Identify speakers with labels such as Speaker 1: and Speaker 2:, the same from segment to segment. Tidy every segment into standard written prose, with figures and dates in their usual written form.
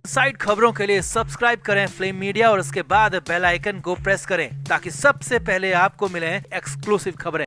Speaker 1: Side खबरों के लिए सब्सक्राइब करें फ्लेम मीडिया और उसके बाद बेल आइकन को प्रेस करें ताकि सबसे पहले आपको मिले एक्सक्लूसिव खबरें।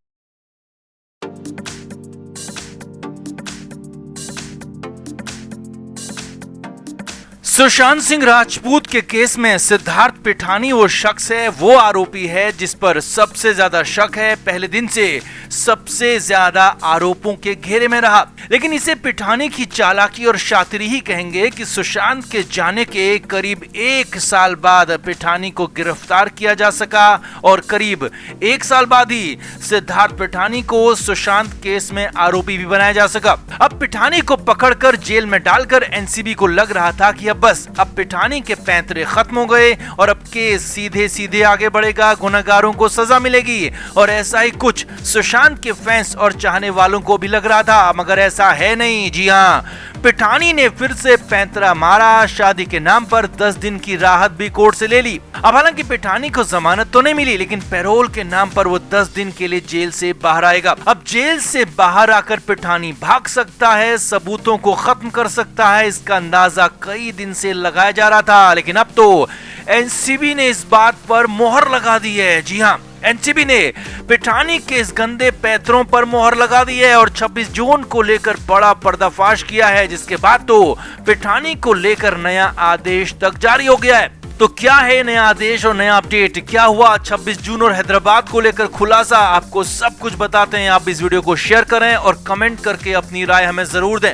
Speaker 1: सुशांत सिंह राजपूत के केस में सिद्धार्थ पिठानी वो शख्स है, वो आरोपी है जिस पर सबसे ज्यादा शक है, पहले दिन से सबसे ज्यादा आरोपों के घेरे में रहा। लेकिन इसे पिठानी की चालाकी और शातिरी ही कहेंगे कि सुशांत के जाने के करीब 1 साल बाद पिठानी को गिरफ्तार किया जा सका और करीब 1 साल बाद ही सिद्धार्थ पिठानी को सुशांत केस में आरोपी भी बनाया जा सका। अब पिठानी को पकड़कर जेल में डालकर एनसीबी को लग रहा था कि अब पिठानी के पैंतरे खत्म हो गए और अब केस सीधे सीधे आगे बढ़ेगा, गुनहगारों को सजा मिलेगी। और ऐसा ही कुछ सुशांत के फैंस और चाहने वालों को भी लग रहा था, मगर ऐसा है नहीं। जी हाँ, पिठानी ने फिर से पैंतरा मारा। शादी के नाम पर 10 दिन की राहत भी कोर्ट से ले ली। अब हालांकि पिठानी को जमानत तो नहीं मिली, लेकिन पैरोल के नाम पर वो 10 दिन के लिए जेल से बाहर आएगा। अब जेल से बाहर आकर पिठानी भाग सकता है, सबूतों को खत्म कर सकता है, इसका अंदाजा कई दिन से लगाया जा रहा था। लेकिन अब तो एनसीबी ने इस बात पर मोहर लगा दी है। जी हाँ, एनसीबी ने पिठानी के इस गंदे पैंतरों पर मोहर लगा दी है और 26 जून को लेकर बड़ा पर्दाफाश किया है, जिसके बाद तो पिठानी को लेकर नया आदेश तक जारी हो गया है। तो क्या है नया आदेश और नया अपडेट, क्या हुआ 26 जून और हैदराबाद को लेकर खुलासा, आपको सब कुछ बताते हैं। आप इस वीडियो को शेयर करें और कमेंट करके अपनी राय हमें जरूर दें।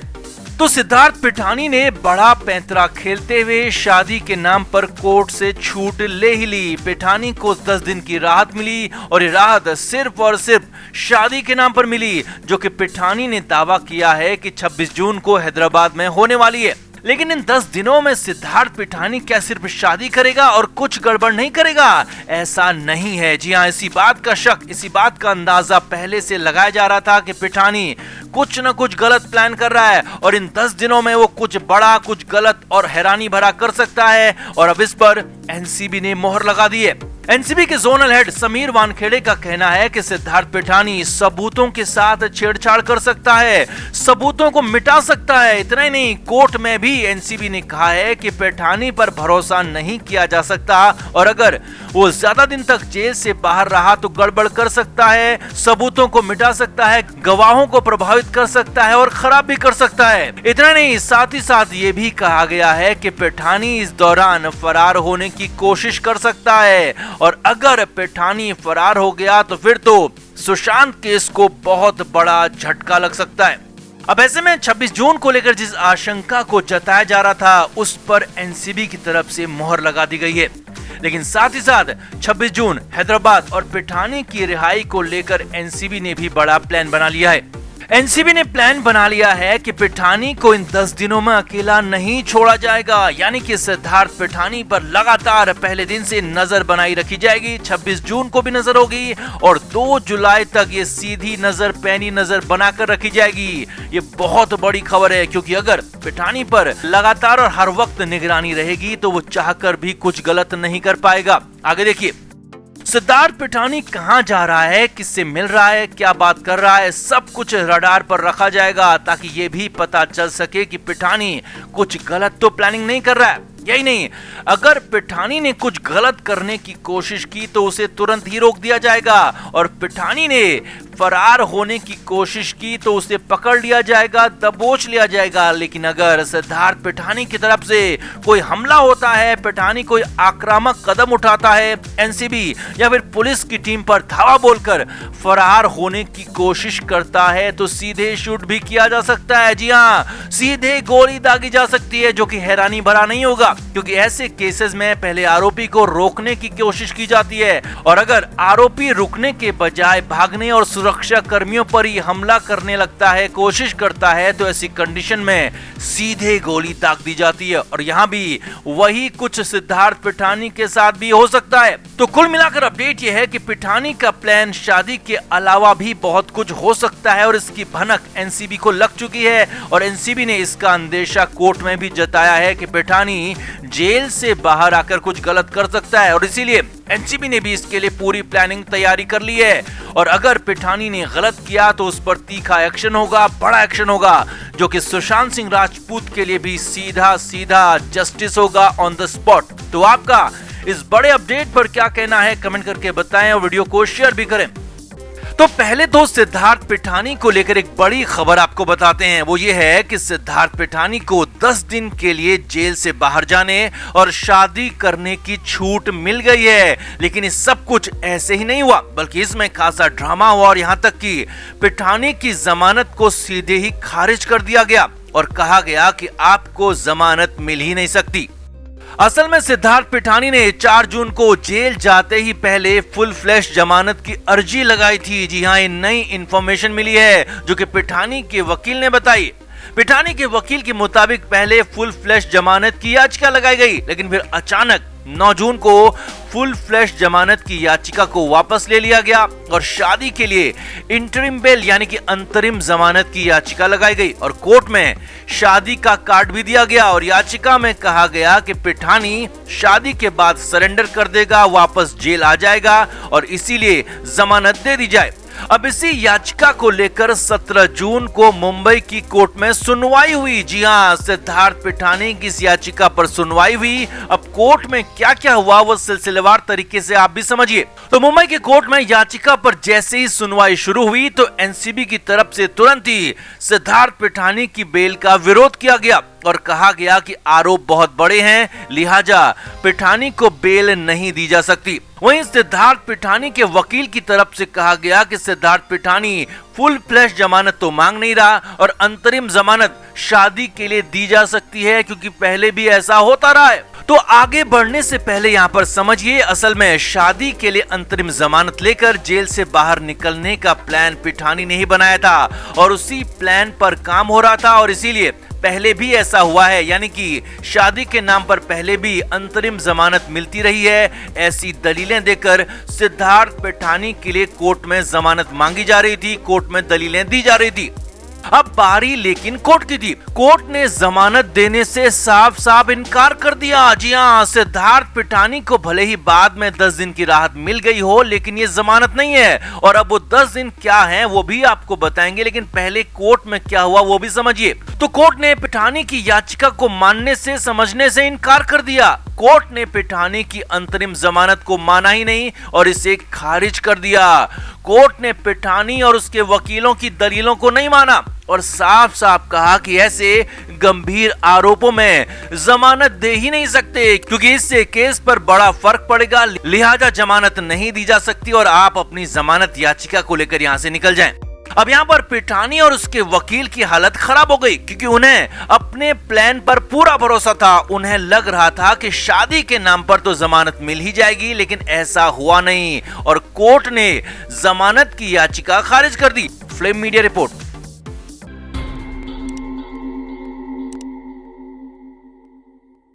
Speaker 1: तो सिद्धार्थ पिठानी ने बड़ा पैंतरा खेलते हुए शादी के नाम पर कोर्ट से छूट ले ही ली। पिठानी को 10 दिन की राहत मिली और ये राहत सिर्फ और सिर्फ शादी के नाम पर मिली, जो कि पिठानी ने दावा किया है कि 26 जून को हैदराबाद में होने वाली है। लेकिन इन 10 दिनों में सिद्धार्थ पिठानी क्या सिर्फ शादी करेगा और कुछ गड़बड़ नहीं करेगा? ऐसा नहीं है। जी हाँ, इसी बात का शक, इसी बात का अंदाजा पहले से लगाया जा रहा था कि पिठानी कुछ न कुछ गलत प्लान कर रहा है और इन 10 दिनों में वो कुछ बड़ा, कुछ गलत और हैरानी भरा कर सकता है। और अब इस पर एनसीबी ने मोहर लगा दी है। एनसीबी के जोनल हेड समीर वानखेड़े का कहना है कि सिद्धार्थ पिठानी सबूतों के साथ छेड़छाड़ कर सकता है, सबूतों को मिटा सकता है। इतना ही नहीं, कोर्ट में भी एनसीबी ने कहा है कि पिठानी पर भरोसा नहीं किया जा सकता और अगर वो ज्यादा दिन तक जेल से बाहर रहा तो गड़बड़ कर सकता है, सबूतों को मिटा सकता है, गवाहों को प्रभावित कर सकता है और खराब भी कर सकता है। इतना नहीं, साथ ही साथ ये भी कहा गया है कि पिठानी इस दौरान फरार होने की कोशिश कर सकता है और अगर पिठानी फरार हो गया तो फिर तो सुशांत केस को बहुत बड़ा झटका लग सकता है। अब ऐसे में 26 जून को लेकर जिस आशंका को जताया जा रहा था उस पर एनसीबी की तरफ से मोहर लगा दी गई है। लेकिन साथ ही साथ 26 जून हैदराबाद और पिठानी की रिहाई को लेकर एनसीबी ने भी बड़ा प्लान बना लिया है। एनसीबी ने प्लान बना लिया है कि पिठानी को इन 10 दिनों में अकेला नहीं छोड़ा जाएगा, यानी कि सिद्धार्थ पिठानी पर लगातार पहले दिन से नजर बनाई रखी जाएगी। 26 जून को भी नजर होगी और 2 जुलाई तक ये सीधी नजर, पैनी नजर बनाकर रखी जाएगी। ये बहुत बड़ी खबर है, क्योंकि अगर पिठानी पर लगातार और हर वक्त निगरानी रहेगी तो वो चाहकर भी कुछ गलत नहीं कर पाएगा। आगे देखिए, सिद्धार्थ पिठानी कहां जा रहा है, किससे मिल रहा है, क्या बात कर रहा है, सब कुछ रडार पर रखा जाएगा ताकि ये भी पता चल सके कि पिठानी कुछ गलत तो प्लानिंग नहीं कर रहा है। यही नहीं, अगर पिठानी ने कुछ गलत करने की कोशिश की तो उसे तुरंत ही रोक दिया जाएगा और पिठानी ने फरार होने की कोशिश की तो उसे पकड़ लिया जाएगा, दबोच लिया जाएगा। लेकिन अगर सिद्धार्थ पिठानी की तरफ से कोई हमला होता है, पिठानी कोई आक्रामक कदम उठाता है, एनसीबी या फिर पुलिस की टीम पर धावा बोलकर फरार होने की कोशिश करता है तो सीधे शूट भी किया जा सकता है। जी हाँ, सीधे गोली दागी जा सकती है, जो कि हैरानी भरा नहीं होगा, क्योंकि ऐसे केसेस में पहले आरोपी को रोकने की कोशिश की जाती है और अगर आरोपी रुकने के बजाय भागने और सुरक्षा कर्मियों पर ही हमला करने लगता है, कोशिश करता है, तो ऐसी कंडीशन में सीधे गोली दाग दी जाती है। और यहाँ भी वही कुछ सिद्धार्थ पिठानी के साथ भी हो सकता है। तो कुल मिलाकर अपडेट यह है कि पिठानी का प्लान शादी के अलावा भी बहुत कुछ हो सकता है और इसकी भनक एनसीबी को लग चुकी है और एनसीबी ने इसका अंदेशा कोर्ट में भी जताया है कि पिठानी जेल से बाहर आकर कुछ गलत कर सकता है और इसीलिए एनसीबी ने भी इसके लिए पूरी प्लानिंग तैयारी कर ली है। और अगर पिठानी ने गलत किया तो उस पर तीखा एक्शन होगा, बड़ा एक्शन होगा, जो कि सुशांत सिंह राजपूत के लिए भी सीधा सीधा जस्टिस होगा ऑन द स्पॉट। तो आपका इस बड़े अपडेट पर क्या कहना है कमेंट करके बताएं और वीडियो को शेयर भी करें। तो पहले तो सिद्धार्थ पिठानी को लेकर एक बड़ी खबर आपको बताते हैं। वो ये है कि सिद्धार्थ पिठानी को 10 दिन के लिए जेल से बाहर जाने और शादी करने की छूट मिल गई है। लेकिन ये सब कुछ ऐसे ही नहीं हुआ, बल्कि इसमें खासा ड्रामा हुआ और यहाँ तक कि पिठानी की जमानत को सीधे ही खारिज कर दिया गया और कहा गया कि आपको जमानत मिल ही नहीं सकती। असल में सिद्धार्थ पिठानी ने 4 जून को जेल जाते ही पहले फुल फ्लैश जमानत की अर्जी लगाई थी। जी हां, ये नई इंफॉर्मेशन मिली है जो कि पिठानी के वकील ने बताई। पिठानी के वकील के मुताबिक पहले फुल फ्लैश जमानत की याचिका लगाई गई, लेकिन फिर अचानक 9 जून को फुल फ्लैश जमानत की याचिका को वापस ले लिया गया और शादी के लिए इंटरिम बेल यानी कि अंतरिम जमानत की याचिका लगाई गई और कोर्ट में शादी का कार्ड भी दिया गया और याचिका में कहा गया कि पिठानी शादी के बाद सरेंडर कर देगा, वापस जेल आ जाएगा और इसीलिए जमानत दे दी जाए। अब इसी याचिका को लेकर 17 जून को मुंबई की कोर्ट में सुनवाई हुई। जी हां, सिद्धार्थ पिठानी की इस याचिका पर सुनवाई हुई। अब कोर्ट में क्या क्या हुआ वो सिलसिलेवार तरीके से आप भी समझिए। तो मुंबई के कोर्ट में याचिका पर जैसे ही सुनवाई शुरू हुई तो एनसीबी की तरफ से तुरंत ही सिद्धार्थ पिठानी की बेल का विरोध किया गया और कहा गया कि आरोप बहुत बड़े हैं, लिहाजा पिठानी को बेल नहीं दी जा सकती। वहीं सिद्धार्थ पिठानी के वकील की तरफ से कहा गया कि सिद्धार्थ पिठानी फुल फ्लैश जमानत तो मांग नहीं रहा और अंतरिम जमानत शादी के लिए दी जा सकती है क्योंकि पहले भी ऐसा होता रहा है। तो आगे बढ़ने से पहले यहाँ पर समझिए, असल में शादी के लिए अंतरिम जमानत लेकर जेल से बाहर निकलने का प्लान पिठानी ने ही बनाया था और उसी प्लान पर काम हो रहा था और इसीलिए पहले भी ऐसा हुआ है, यानी कि शादी के नाम पर पहले भी अंतरिम जमानत मिलती रही है। ऐसी दलीलें देकर सिद्धार्थ पिठानी के लिए कोर्ट में जमानत मांगी जा रही थी, कोर्ट में दलीलें दी जा रही थी। अब बारी लेकिन कोर्ट की थी। कोर्ट ने जमानत देने से साफ साफ इनकार कर दिया। जी हां, सिद्धार्थ पिठानी को भले ही बाद में 10 दिन की राहत मिल गई हो, लेकिन ये जमानत नहीं है और अब वो 10 दिन क्या है वो भी आपको बताएंगे, लेकिन पहले कोर्ट में क्या हुआ वो भी समझिए। तो कोर्ट ने पिठानी की याचिका को मानने से समझने से इनकार कर दिया। कोर्ट ने पिठानी की अंतरिम जमानत को माना ही नहीं और इसे खारिज कर दिया। कोर्ट ने पिठानी और उसके वकीलों की दलीलों को नहीं माना और साफ साफ कहा कि ऐसे गंभीर आरोपों में जमानत दे ही नहीं सकते क्योंकि इससे केस पर बड़ा फर्क पड़ेगा, लिहाजा जमानत नहीं दी जा सकती और आप अपनी जमानत याचिका को लेकर यहां से निकल जाएं। अब यहाँ पर पिठानी और उसके वकील की हालत खराब हो गई क्योंकि उन्हें अपने प्लान पर पूरा भरोसा था। उन्हें लग रहा था कि शादी के नाम पर तो जमानत मिल ही जाएगी, लेकिन ऐसा हुआ नहीं और कोर्ट ने जमानत की याचिका खारिज कर दी। Flame media report.